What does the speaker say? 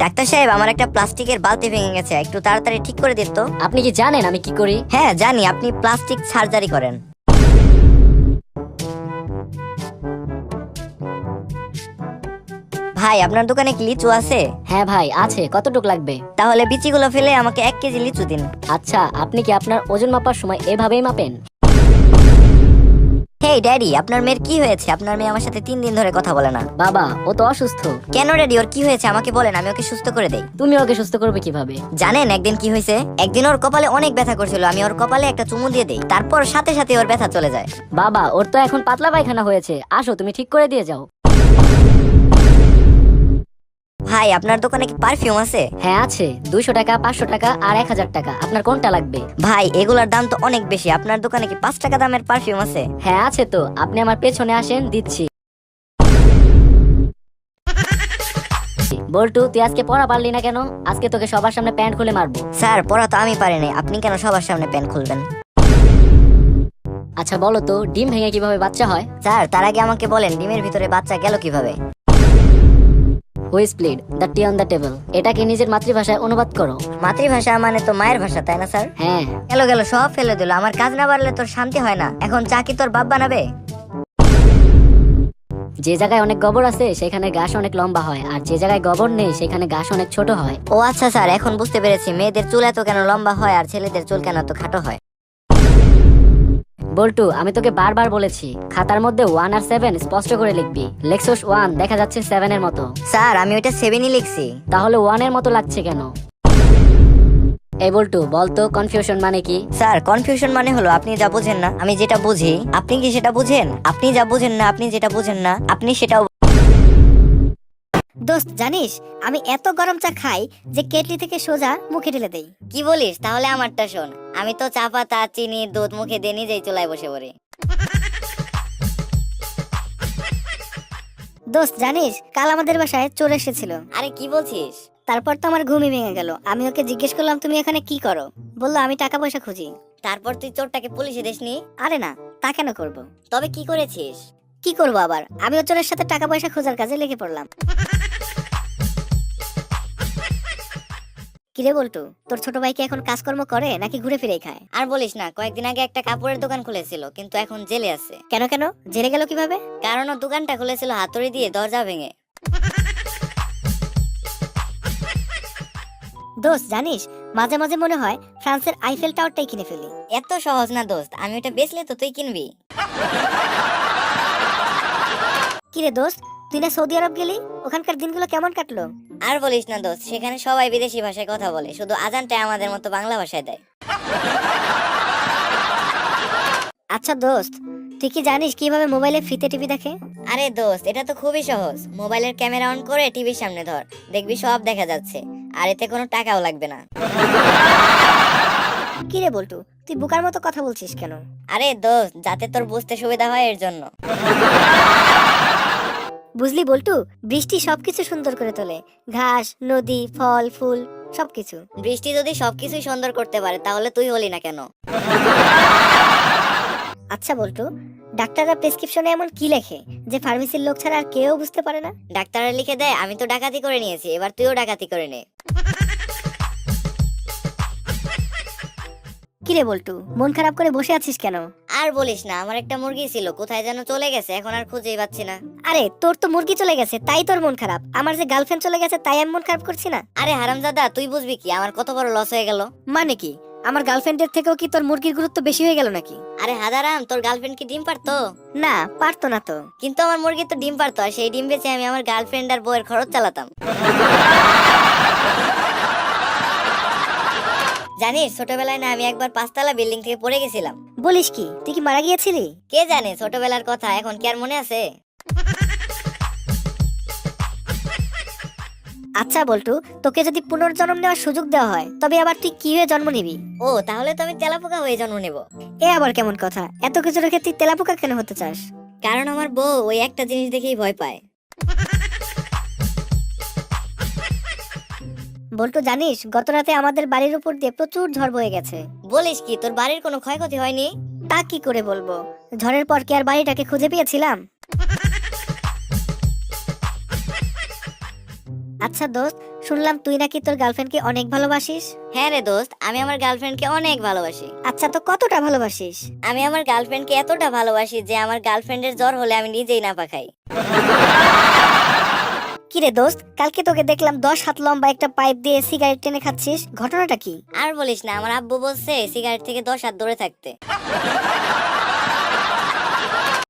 Doctor সাহেব, আমার একটা প্লাস্টিকের বালতি ভেঙে গেছে, একটু তাড়াতাড়ি ঠিক করে দিন তো। আপনি কি জানেন আমি কি করি? হ্যাঁ জানি, আপনি প্লাস্টিক সার্জারি করেন। ভাই, আপনার দোকানে কি লিচু আছে? হ্যাঁ ভাই আছে, কতটুক লাগবে? তাহলে বিচিগুলো ফেলে আমাকে 1 কেজি লিচু দিন। আচ্ছা, আপনি কি আপনার ওজন মাপার সময় এভাবেই মাপেন? হেই ড্যাডি, আপনার মেয়ের কি হয়েছে? আপনার মেয়ে আমার সাথে 3 দিন ধরে কথা বলে না। বাবা, ও তো অসুস্থ। কেন ড্যাডি, ওর কি হয়েছে আমাকে বলেন, আমি ওকে সুস্থ করে দেই। তুমি ওকে সুস্থ করবে কিভাবে? জানেন একদিন কি হয়েছে? একদিন ওর কপালে অনেক ব্যথা করছিল, আমি ওর কপালে একটা চুমু দিয়ে দেই, তারপর সাথে সাথে ওর ব্যথা চলে যায়। বাবা, ওর তো এখন পাতলা পায়খানা হয়েছে, আসো তুমি ঠিক করে দিয়ে যাও। ভাই, আপনার দোকানে কি পারফিউম আছে? হ্যাঁ আছে, 200 টাকা, 500 টাকা আর 1000 টাকা। আপনার কোনটা লাগবে? ভাই, এগুলার দাম তো অনেক বেশি, আপনার দোকানে কি 5 টাকা দামের পারফিউম আছে? হ্যাঁ আছে তো, আপনি আমার পেছনে আসেন, দিচ্ছি। বল্টু, তুই আজকে পড়া পারলি না কেন? আজকে তোকে সবার সামনে প্যান্ট খুলে মারবো। স্যার, পড়া তো আমি পারি নাই, আপনি কেন সবার সামনে প্যান্ট খুলবেন? আচ্ছা বলো তো, ডিম ভেঙে কিভাবে বাচ্চা হয়? স্যার, তার আগে আমাকে বলেন ডিমের ভিতরে বাচ্চা গেল কিভাবে? Who split the tea on the table, এটাকে নিজের মাতৃভাষায় অনুবাদ করো। মাতৃভাষা মানে তো মায়ের ভাষা, তাই না স্যার? হ্যাঁ। গেল গেল, সব ফেলে দিল। আমার কাজ না বাড়লে তোর শান্তি হয় না। এখন চা কি তোর বাপ বানাবে? যে জায়গায় অনেক গোবর আছে সেখানে ঘাস অনেক লম্বা হয়, আর যে জায়গায় গোবর নেই সেখানে ঘাস অনেক ছোট হয়। ও আচ্ছা স্যার, এখন বুঝতে পেরেছি মেয়েদের চুল এত কেন লম্বা হয় আর ছেলেদের চুল কেন এত খাটো হয়। বল্টু, আমি তোকে বারবার বলেছি খাতার মধ্যে 1 আর 7 স্পষ্ট করে লিখবি। লেক্সোস 1 দেখা যাচ্ছে 7 এর মতো। স্যার, আমি ওইটা 7ই লিখছি। তাহলে 1 এর মতো লাগছে কেন? এই বল্টু, বলতো কনফিউশন মানে কি? স্যার, কনফিউশন মানে হলো আপনি যা বুঝেন না আমি যেটা বুঝি, আপনি কি সেটা বুঝেন? আপনি যা বুঝেন না আপনি যেটা বুঝেন না আপনি সেটাও। দোস্ত, জানিস আমি এত গরম চা খাই যে কেটলি থেকে সোজা মুখে ঢেলে দেই। কি বলিস? তাহলে আমারটা শোন। আমি তো চা পাতা, চিনি, দুধ মুখে দিয়ে নিজেই চুলায় বসে পড়ি। দোস্ত, জানিস কাল আমাদের বাসায় চোর এসেছিল। আরে কি বলছিস? তারপর তো আমার ঘুমই ভেঙে গেল। আমি ওকে জিজ্ঞেস করলাম তুমি এখানে কি করো? বললো আমি টাকা পয়সা খুঁজি। তারপর তুই চোরটাকে পুলিশে দিসনি? আরে না, তা কেন করব? তবে কি করেছিস? কি করব আবার, আমি ও চোরের সাথে টাকা পয়সা খোঁজার কাজে লেগে পড়লাম। কিরে বল্টু, তোর ছোট ভাই কি এখন কাজকর্ম করে নাকি ঘুরে ফিরে খায়? আর বলিস না, কয়েকদিন আগে একটা কাপড়ের দোকান খুলেছিল, কিন্তু এখন জেলে আছে। কেন কেন জেলে গেল কিভাবে? কারণ ও দোকানটা খুলেছিল হাতুড়ি দিয়ে দরজা ভেঙে। দোস্ত, জানিস মাঝে মাঝে মনে হয় ফ্রান্সের আইফেল টাওয়ারটাই কিনে ফেলি। এত সহজ না দোস্ত, আমি ওটা বেচলে তো তুই কিনবি। কিরে দোস্ত, তুই না সৌদি আরব গেলি? ওখানকার দিনগুলো কেমন কাটলো? আর বলিস না দোস্ত, সেখানে সবাই বিদেশি ভাষায় কথা বলে, শুধু আজানটাই আমাদের মতো বাংলা ভাষায় দেয়। আচ্ছা দোস্ত, তুই কি জানিস কিভাবে মোবাইলে ফিতে টিভি দেখে? আরে দোস্ত, এটা তো খুবই সহজ। মোবাইলের ক্যামেরা অন করে টিভির সামনে ধর, দেখবি সব দেখা যাচ্ছে, আর এতে কোনো টাকাও লাগবে না। কিরে বল্টু, তুই বোকার মতো কথা বলছিস কেন? আরে দোস্ত, যাতে তোর বুঝতে সুবিধা হয় এর জন্য। বুঝলি বল্টু, বৃষ্টি সবকিছু সুন্দর করে তোলে। ঘাস, নদী, ফল, ফুল সবকিছু। বৃষ্টি যদি সবকিছুই সুন্দর করতে পারে, তাহলে তুই হলি না কেন? আচ্ছা বল্টু, ডাক্তাররা প্রেসক্রিপশনে এমন কি লেখে যে ফার্মেসির লোক ছাড়া আর কেউ বুঝতে পারে না? ডাক্তাররা লিখে দেয়। আমি তো ডাকাতি করে নিয়েছি, এবার তুইও ডাকাতি করে নে। কিরে বল্টু, মন খারাপ করে বসে আছিস কেন? আর বলিস না, আমার একটা মুরগি ছিল, কোথায় যেন চলে গেছে, এখন আর খুঁজেই পাচ্ছি না। আরে তোর তো মুরগি চলে গেছে তাই তোর মন খারাপ, আমার যে গার্লফ্রেন্ড চলে গেছে তাই আমি মন খারাপ করছি না। আরে হারামজাদা, তুই বুঝবি কি আমার কত বড় লস হয়ে গেল? মানে কি, আমার গার্লফ্রেন্ডের থেকেও কি তোর মুরগির গুরুত্ব বেশি হয়ে গেল নাকি? আরে হাদারাম, তোর গার্লফ্রেন্ড কি ডিম পারতো? না, পারতো না তো। কিন্তু আমার মুরগি তো ডিম পারতো, আর সেই ডিম বেচে আমি আমার গার্লফ্রেন্ড আর বউয়ের খরচ চালাতাম। জানিস, ছোটবেলায় না আমি একবার 5 তলা বিল্ডিং থেকে পড়ে গেছিলাম। বলিস কি, তুই কি মারা গিয়েছিলি? কে জানে, ছোটবেলার কথা এখন কি আর মনে আছে? আচ্ছা বল্টু, তোকে যদি পুনর্জন্ম নেওয়ার সুযোগ দেওয়া হয় তবে আবার তুই কি হয়ে জন্ম নিবি? ও, তাহলে তো আমি তেলাপোকা হয়ে জন্ম নেব। এ আবার কেমন কথা? এত কিছু রেখে তুই তেলাপোকা কেন হতে চাস? কারণ আমার বউ ওই একটা জিনিস দেখেই ভয় পায়। বল্টু, জানিস গত রাতে আমাদের বাড়ির উপর দিয়ে প্রচুর ঝড় বয়ে গেছে। বলিস কি, তোর বাড়ির কোনো ক্ষয়ক্ষতি হয়নি? তা কি করে বলবো, ঝড়ের পর কি আর বাড়িটাকে খুঁজে পেয়েছিলাম? আচ্ছা দোস্ত, শুনলাম তুই নাকি তোর গার্লফ্রেন্ডকে অনেক ভালোবাসিস। হ্যাঁ রে দোস্ত, আমি আমার গার্লফ্রেন্ডকে অনেক ভালোবাসি। আচ্ছা, তো কতটা ভালোবাসিস? আমি আমার গার্লফ্রেন্ডকে এতটা ভালোবাসি যে আমার গার্লফ্রেন্ডের জ্বর হলে আমি নিজেই না পাখাই। কিরে দোস্ত, কালকে তোকে দেখলাম 10 হাত লম্বা একটা পাইপ দিয়ে সিগারেট টেনে খাচ্ছিস, ঘটনাটা কি? আর বলিস না, আমার আব্বু বলছে সিগারেট থেকে 10 হাত দূরে থাকতে।